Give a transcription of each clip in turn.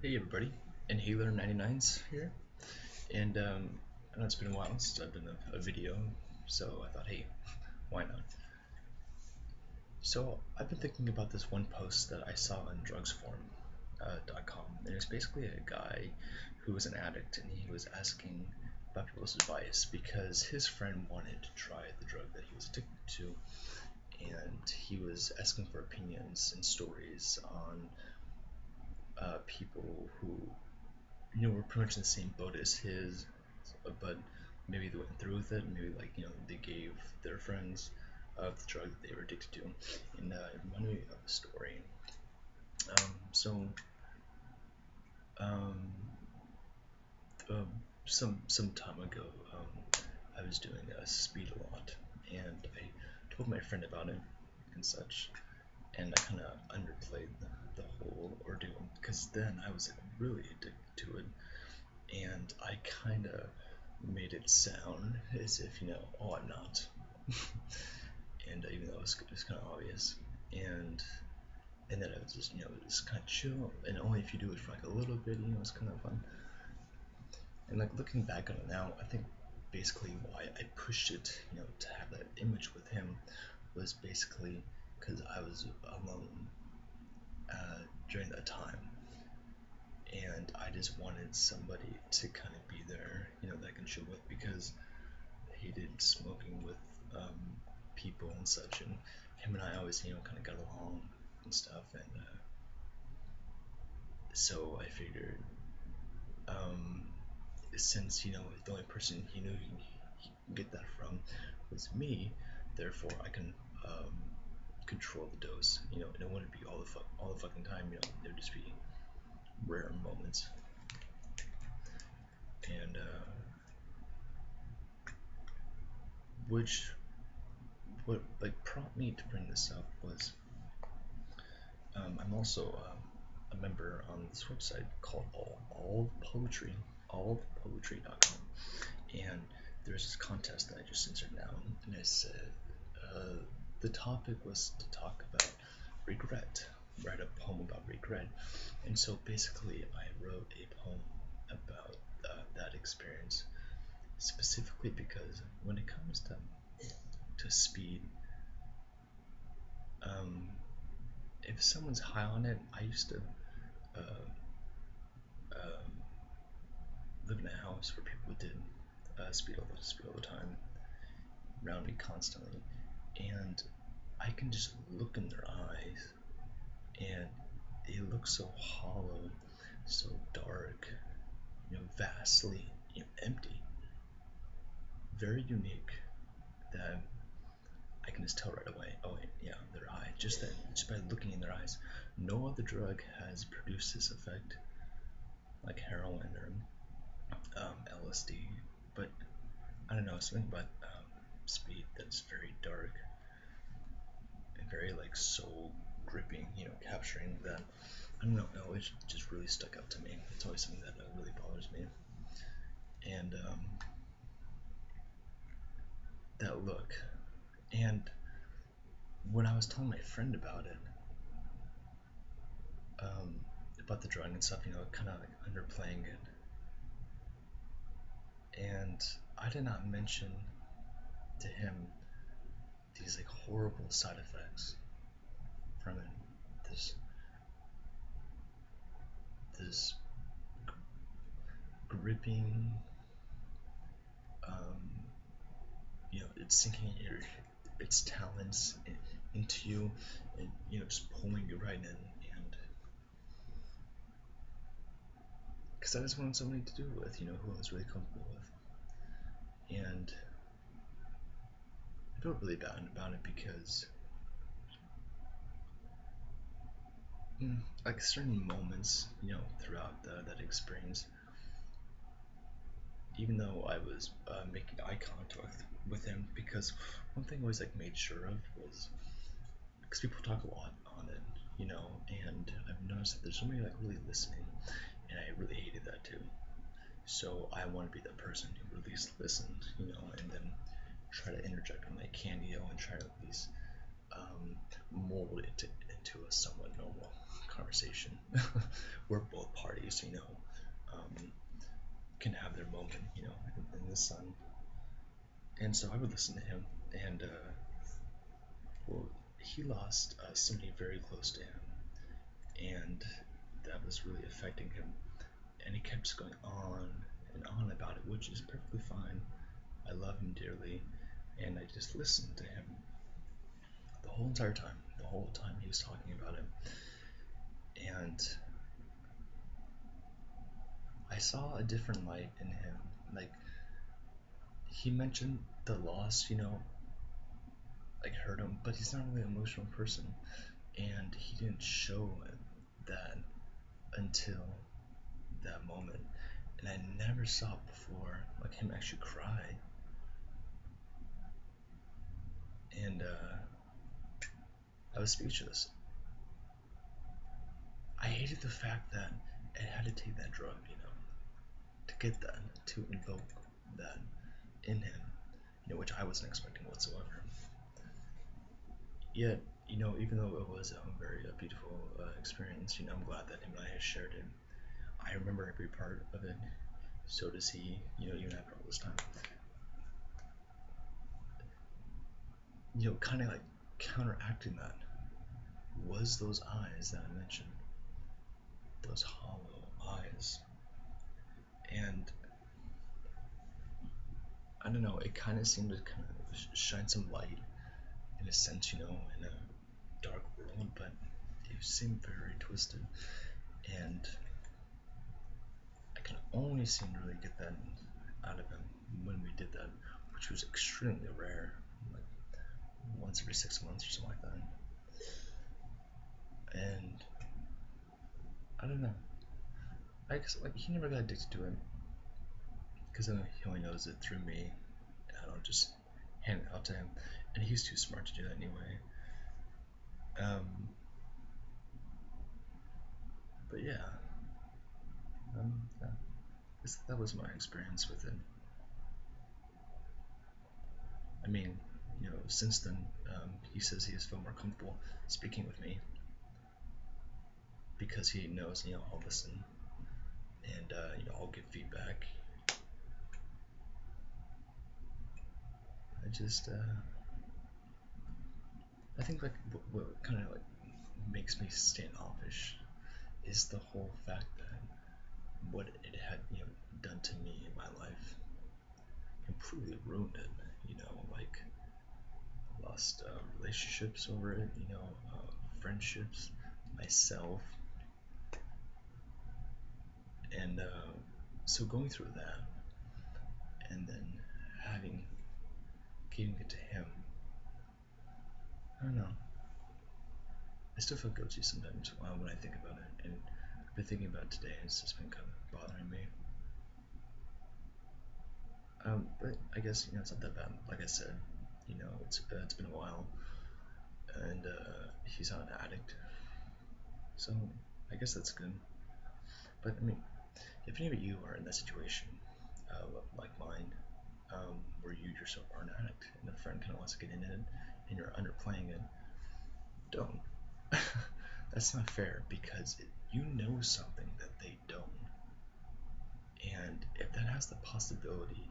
Hey everybody, Inhaler99's here, and I know it's been a while since I've done a video, so I thought, hey, why not? So I've been thinking about this one post that I saw on drugsforum.com, and it's basically a guy who was an addict, and he was asking about people's advice because his friend wanted to try the drug that he was addicted to, and he was asking for opinions and stories on people who were pretty much in the same boat as his, but maybe they went through with it. Maybe they gave their friends the drug that they were addicted to, and it reminded me of a story. So um, uh, some time ago, I was doing speed a lot, and I told my friend about it and such, and I kind of underplayed the whole ordeal because then I was really addicted to it, and I kind of made it sound as if, oh, I'm not. And even though it was kind of obvious, and and then it was just, just kind of chill, and only if you do it for like a little bit, it's kind of fun. And like looking back on it now, I think basically why I pushed it, to have that image with him, was basically because I was alone during that time, and I just wanted somebody to kind of be there, that I can chill with, because I hated smoking with people and such, and him and I always, kind of got along and stuff, and so I figured, um, since the only person he knew he could get that from was me, therefore I can control the dose, and it wouldn't be all the fucking time, there'd just be rare moments, and which what like prompted me to bring this up was, I'm also a member on this website called All Poetry, allpoetry.com, and there's this contest that I just entered now, and I said uh, the topic was to talk about regret, write a poem about regret, and so basically I wrote a poem about that experience, specifically because when it comes to speed, um, if someone's high on it, I used to uh, um, live in a house where people did speed all the time, around me constantly, and I can just look in their eyes, and they look so hollow, so dark, vastly, empty, very unique, that I can just tell right away. Oh, yeah, their eye. Just by looking in their eyes. No other drug has produced this effect, like heroin or LSD, but I don't know, something about speed that's very dark and very like soul gripping, capturing that. I don't know, it just really stuck out to me. It's always something that really bothers me. And that look. And when I was telling my friend um, about the drug and stuff, kind of like underplaying it, and I did not mention to him these like horrible side effects from it. This this gripping, um, it's sinking its talons into you, and just pulling you right in, and because I just wanted somebody to do it with, who I was really comfortable with, and I felt really bad about it because, like certain moments, throughout that experience, even though I was making eye contact with him, because one thing I always like made sure of was, because people talk a lot on it, and I've noticed that there's somebody like really listening, and I really hated that too. So I want to be the person who at least listens, and then try to interject when I can, and try to at least mold it into a somewhat normal conversation where both parties person, can have their moment, in the sun. And so I would listen to him, and well, he lost somebody very close to him, and that was really affecting him. And he kept just going on and on about it, which is perfectly fine. I love him dearly, and I just listened to him the whole entire time. The whole time he was talking about it, and I saw a different light in him. Like, he mentioned the loss, like hurt him, but he's not really an emotional person, and he didn't show that until that moment. And I never saw it before, like him actually cry. And I was speechless. I hated the fact that it had to take that drug, to get that, to invoke that in him, which I wasn't expecting whatsoever. Yet, even though it was a very beautiful experience, I'm glad that him and I had shared it. I remember every part of it. So does he, even after all this time. Kind of like counteracting that was those eyes that I mentioned, those hollow eyes. And I don't know, it kind of seemed to kind of shine some light in a sense, in a dark world, but it seemed very twisted. And I can only seem to really get that out of him when we did that, which was extremely rare, like once every 6 months or something like that. And I don't know. I guess like he never got addicted to it because he only knows it through me, and I don't just hand it out to him. And he's too smart to do that anyway. But yeah, yeah. That was my experience with it. I mean, since then, he says he has felt more comfortable speaking with me because he knows, I'll listen and I'll give feedback. I think like what kind of like makes me standoffish is the whole fact that what it had done to me in my life completely ruined it. Like lost relationships over it. Friendships, myself, and so going through that and then giving it to him. I don't know. I still feel guilty sometimes when I think about it, and I've been thinking about it today, and it's just been kind of bothering me. But I guess it's not that bad. Like I said, it's been a while, and he's not an addict, so I guess that's good. But I mean, if any of you are in that situation, like mine, where you yourself are an addict, and a friend kind of wants to get in it, and you're underplaying it, don't. That's not fair because you know something that they don't, and if that has the possibility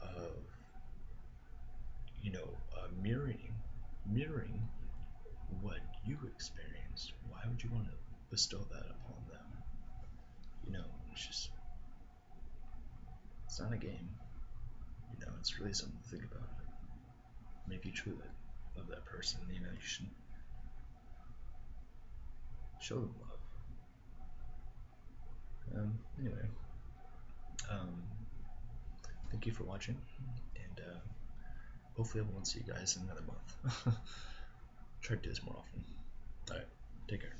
of mirroring what you experienced, why would you want to bestow that upon them? It's not a game. It's really something to think about. I mean, if you truly love that person, you should show them love. Anyway, thank you for watching, and hopefully I won't see you guys in another month. Try to do this more often. Alright, take care.